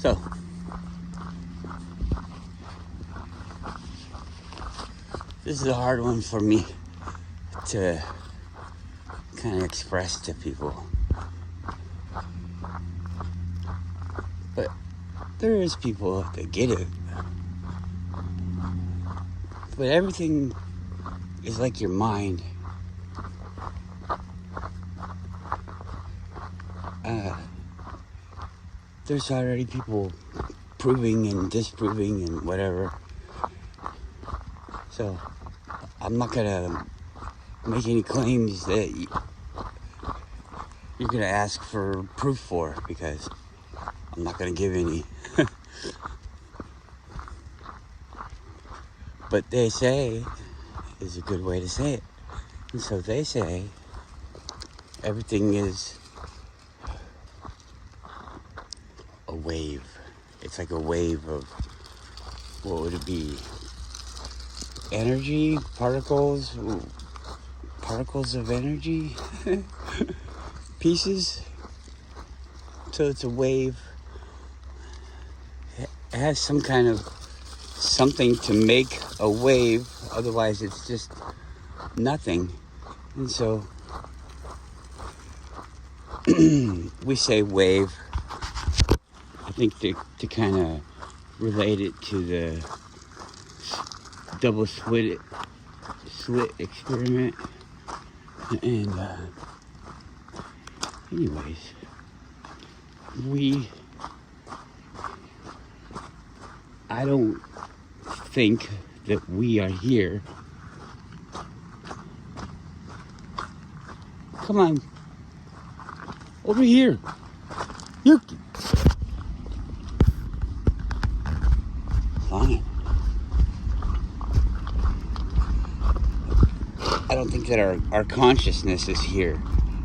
So, this is a hard one for me to kind of express to people. But there is people that get it. But everything is like your mind. There's already people proving and disproving and whatever. So I'm not gonna make any claims that you're gonna ask for proof for, because I'm not gonna give any. But they say is a good way to say it. And so they say everything is a wave. It's like a wave of, what would it be? Energy? Particles? Ooh. Particles of energy? Pieces? So it's a wave. It has some kind of something to make a wave, otherwise it's just nothing. And so we say wave, I think to kind of relate it to the double slit experiment. And anyways, I don't think that we are here. Come on. Over here. Yuki. Fine. I don't think that our consciousness is here.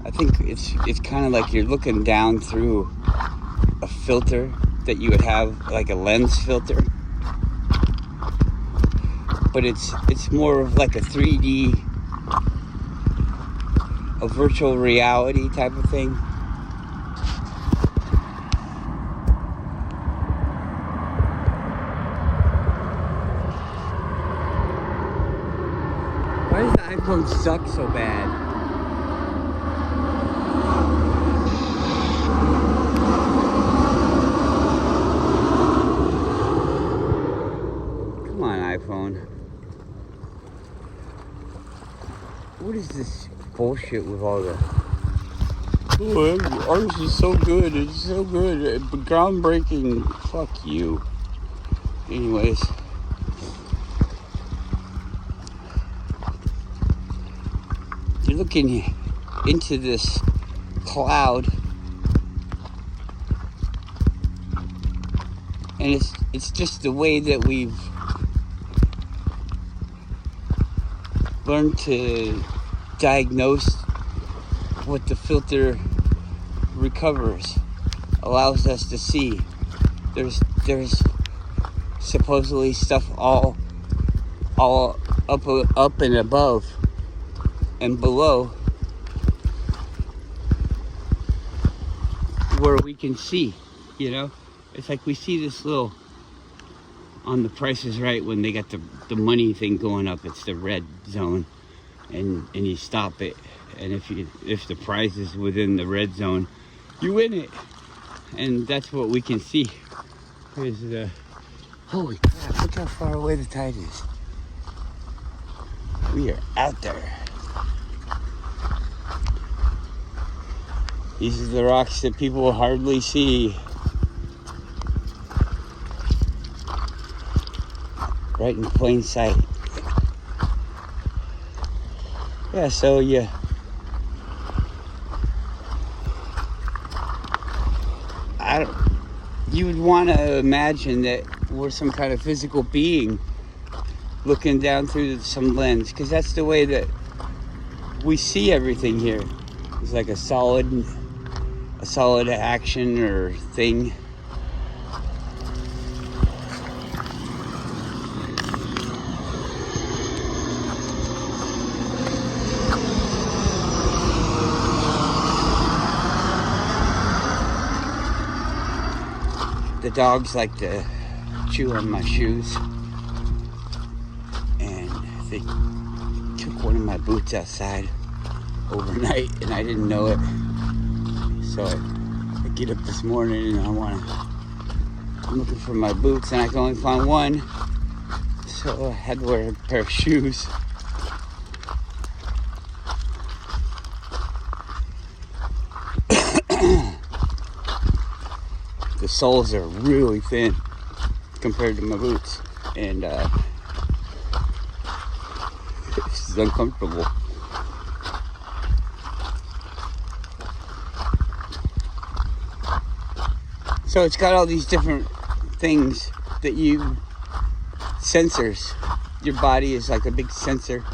I think it's kind of like you're looking down through a filter that you would have, like a lens filter. But it's more of like a 3D, a virtual reality type of thing. Why does the iPhone suck so bad? Come on, iPhone. What is this bullshit with all the... Oh, ours is so good. It's so good. Groundbreaking. Fuck you. Anyways. You're looking into this cloud. And it's just the way that we've learned to diagnose what the filter recovers, allows us to see. There's supposedly stuff all up and above and below where we can see, you know? It's like we see this little, on The Price is Right, when they got the money thing going up, it's the red zone, and you stop it, and if the prize is within the red zone, you win it. And that's what we can see. Here's the, holy crap, look how far away the tide is. We are out there. These are the rocks that people hardly see. Right in plain sight. Yeah, so you would want to imagine that we're some kind of physical being looking down through some lens, because that's the way that we see everything here. It's like a solid action or thing. the dogs like to chew on my shoes, and they took one of my boots outside overnight, and I didn't know it. So I get up this morning and I'm looking for my boots, and I can only find one. So I had to wear a pair of shoes. The soles are really thin compared to my boots, and this is uncomfortable. So it's got all these different things that sensors. Your body is like a big sensor.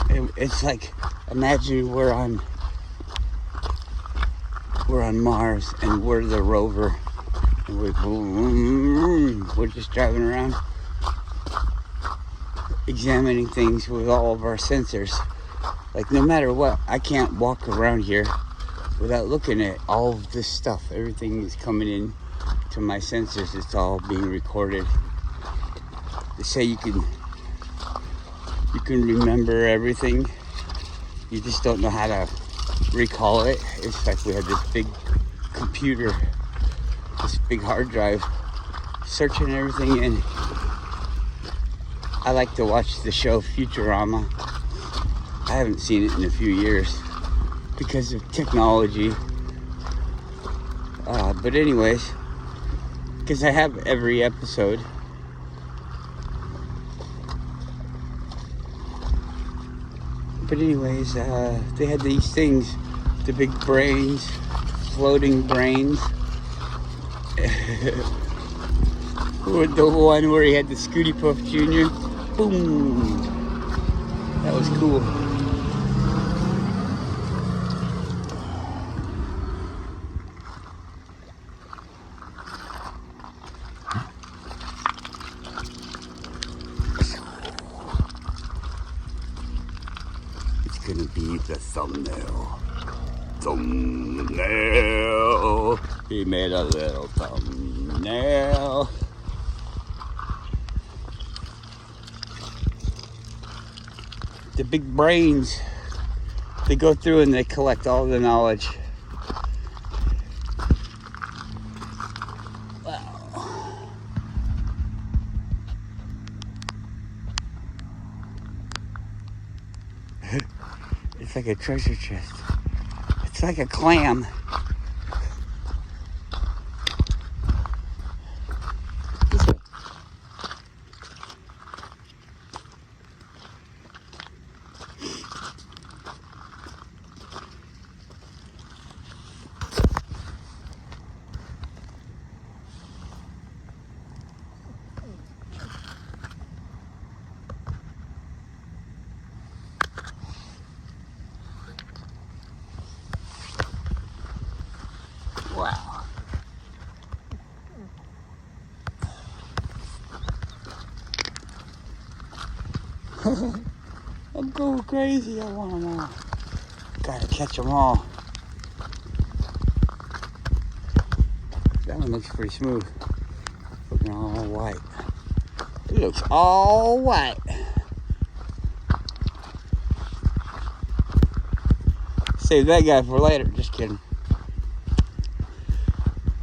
It's like, imagine we're on Mars and we're the rover, and we're just driving around examining things with all of our sensors. Like, no matter what, I can't walk around here without looking at all of this stuff. Everything is coming in to my sensors. It's all being recorded. They say you can remember everything. You just don't know how to recall it. It's like we had this big computer, this big hard drive, searching everything in. I like to watch the show Futurama. I haven't seen it in a few years because of technology. But anyways, because I have every episode. But anyways, they had these things, the big brains, floating brains. With the one where he had the Scooty Puff Jr. Boom! That was cool. Gonna be the thumbnail. He made a little thumbnail. The big brains, they go through and they collect all the knowledge. Wow. It's like a treasure chest. It's like a clam. Wow. I'm going crazy. I want them all. Gotta catch them all. That one looks pretty smooth. Looking all white. It looks all white. Save that guy for later. Just kidding.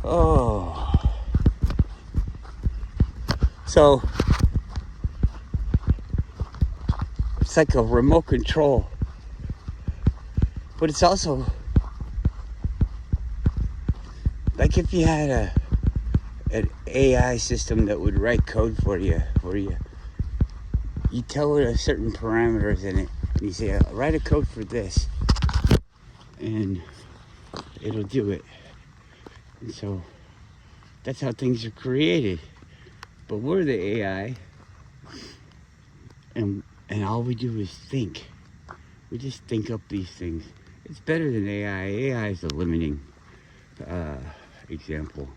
Oh. So it's like a remote control, but it's also like if you had an AI system that would write code for you, where you tell it a certain parameters in it, and you say, write a code for this, and it'll do it. And so that's how things are created. But we're the AI, and all we do is think. We just think up these things. It's better than AI. AI is a limiting example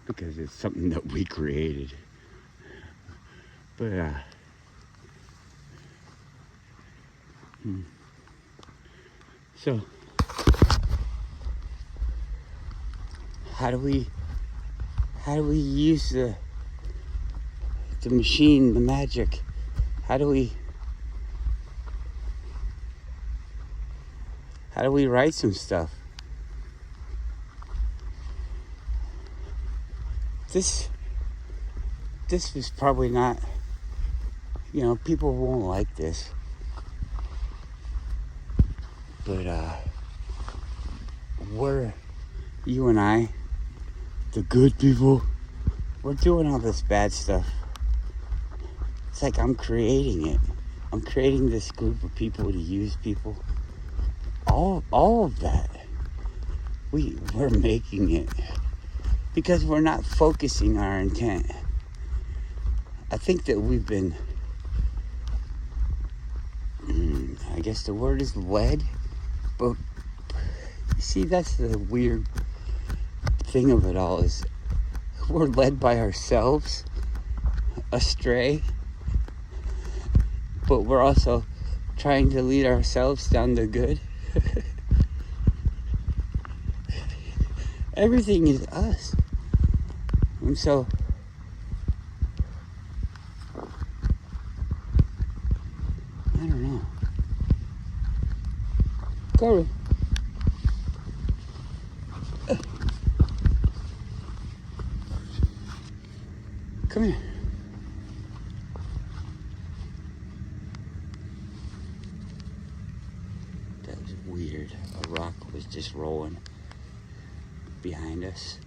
because it's something that we created. But so how do we How do we use the machine, the magic? How do we write some stuff? This is probably not, people won't like this. But you and I, the good people, we're doing all this bad stuff. It's like I'm creating it. I'm creating this group of people to use people. All of that. We're making it. Because we're not focusing our intent. I think that we've been, I guess the word is led. But, see, that's the weird thing of it all, is we're led by ourselves astray, but we're also trying to lead ourselves down the good. Everything is us. And so I don't know. Corey. Come here. That was weird. A rock was just rolling behind us.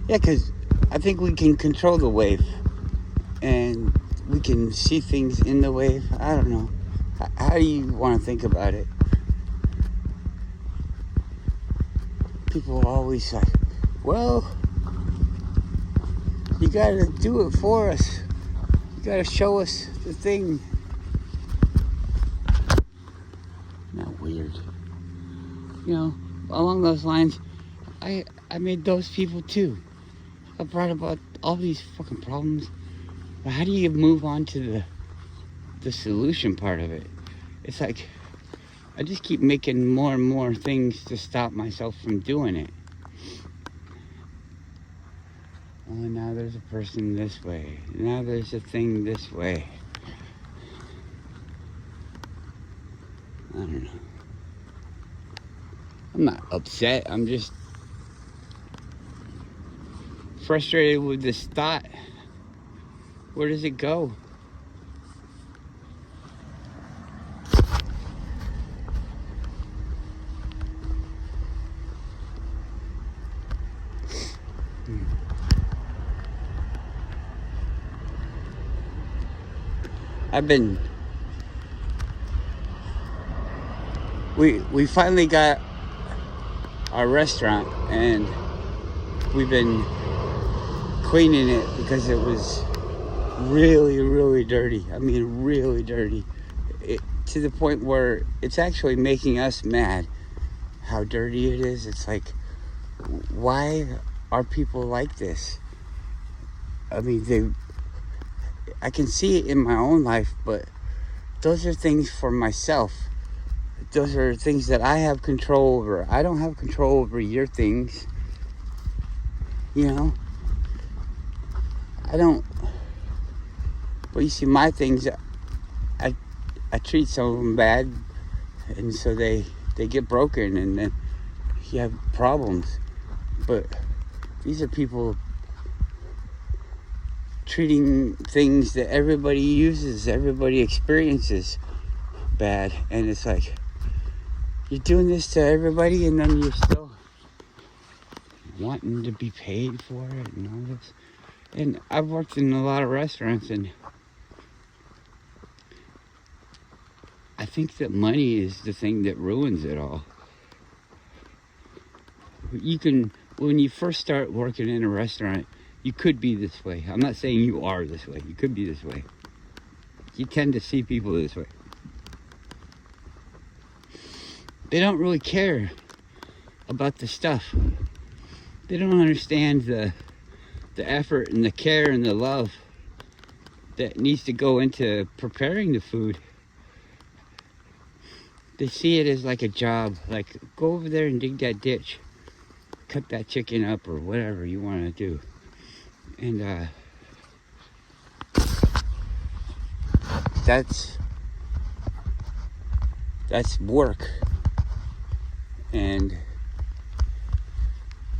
Yeah, because I think we can control the wave, and we can see things in the wave. I don't know. How do you want to think about it? People are always like, well, you gotta do it for us. You gotta show us the thing. Not weird. Along those lines, I made those people too. I brought about all these fucking problems. But how do you move on to the solution part of it? It's like I just keep making more and more things to stop myself from doing it. Oh, now there's a person this way. Now there's a thing this way. I don't know. I'm not upset. I'm just frustrated with this thought. Where does it go? We finally got our restaurant, and we've been cleaning it because it was really, really dirty. I mean, really dirty. To the point where it's actually making us mad how dirty it is. It's like, why are people like this? I mean, I can see it in my own life, but those are things for myself. Those are things that I have control over. I don't have control over your things. I don't. But you see, my things, I treat some of them bad, and so they get broken, and then you have problems. But these are people treating things that everybody uses, everybody experiences bad, and it's like, you're doing this to everybody, and then you're still wanting to be paid for it and all this. And I've worked in a lot of restaurants, and I think that money is the thing that ruins it all. When you first start working in a restaurant, you could be this way. I'm not saying you are this way. You could be this way. You tend to see people this way. they don't really care about the stuff. They don't understand the effort and the care and the love that needs to go into preparing the food. They see it as like a job, like go over there and dig that ditch, cut that chicken up or whatever you want to do. And that's work, and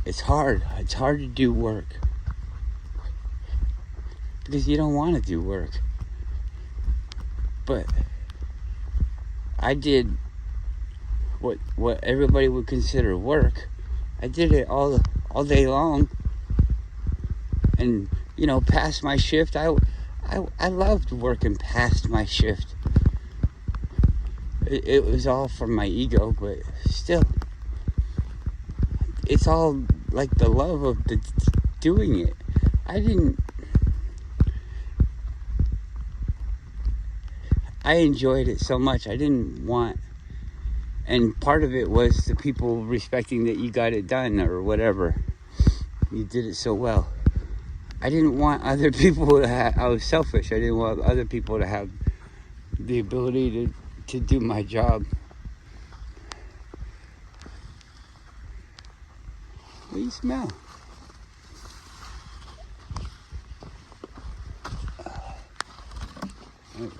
it's hard to do work because you don't want to do work. But I did what everybody would consider work. I did it all day long, and you know, past my shift, I loved working past my shift. It was all from my ego, but still, it's all like the love of doing it. I enjoyed it so much. I didn't want, and part of it was the people respecting that you got it done or whatever. You did it so well. I didn't want other people to have, I was selfish. I didn't want other people to have the ability to do my job. What do you smell? There we go.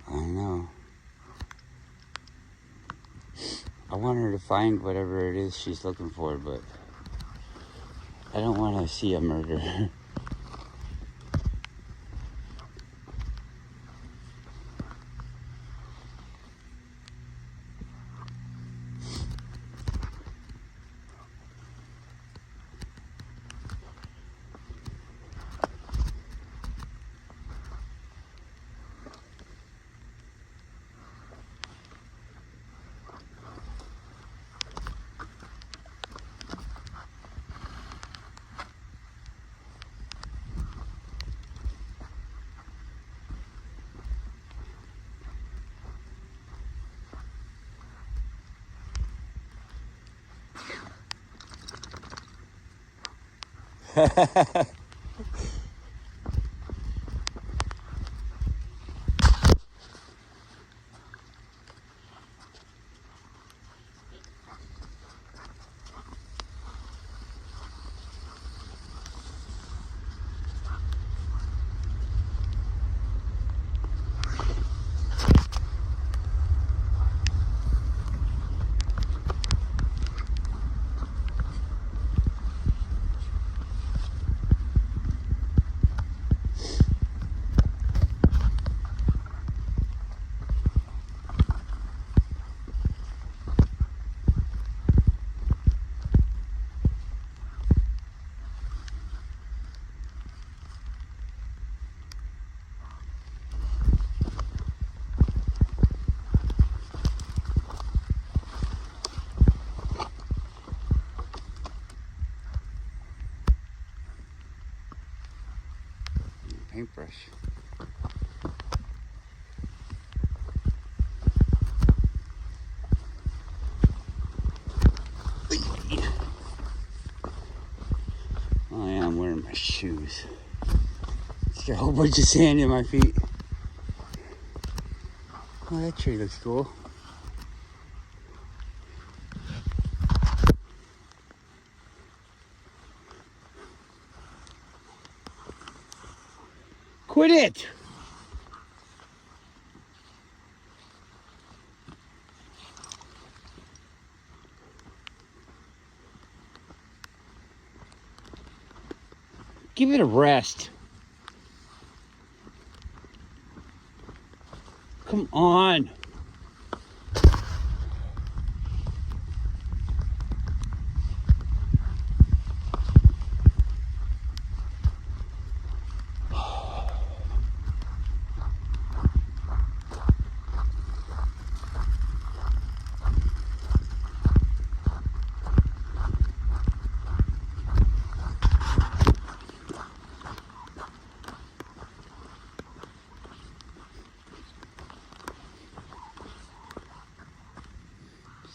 I know. I want her to find whatever it is she's looking for, but I don't want to see a murder. Paintbrush. Oh yeah, I'm wearing my shoes. It's got a whole bunch of sand in my feet. Oh, that tree looks cool. Quit it! Give it a rest. Come on.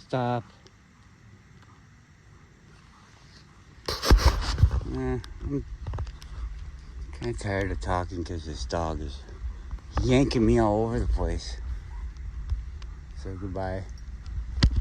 stop. I'm kind of tired of talking because this dog is yanking me all over the place. So goodbye.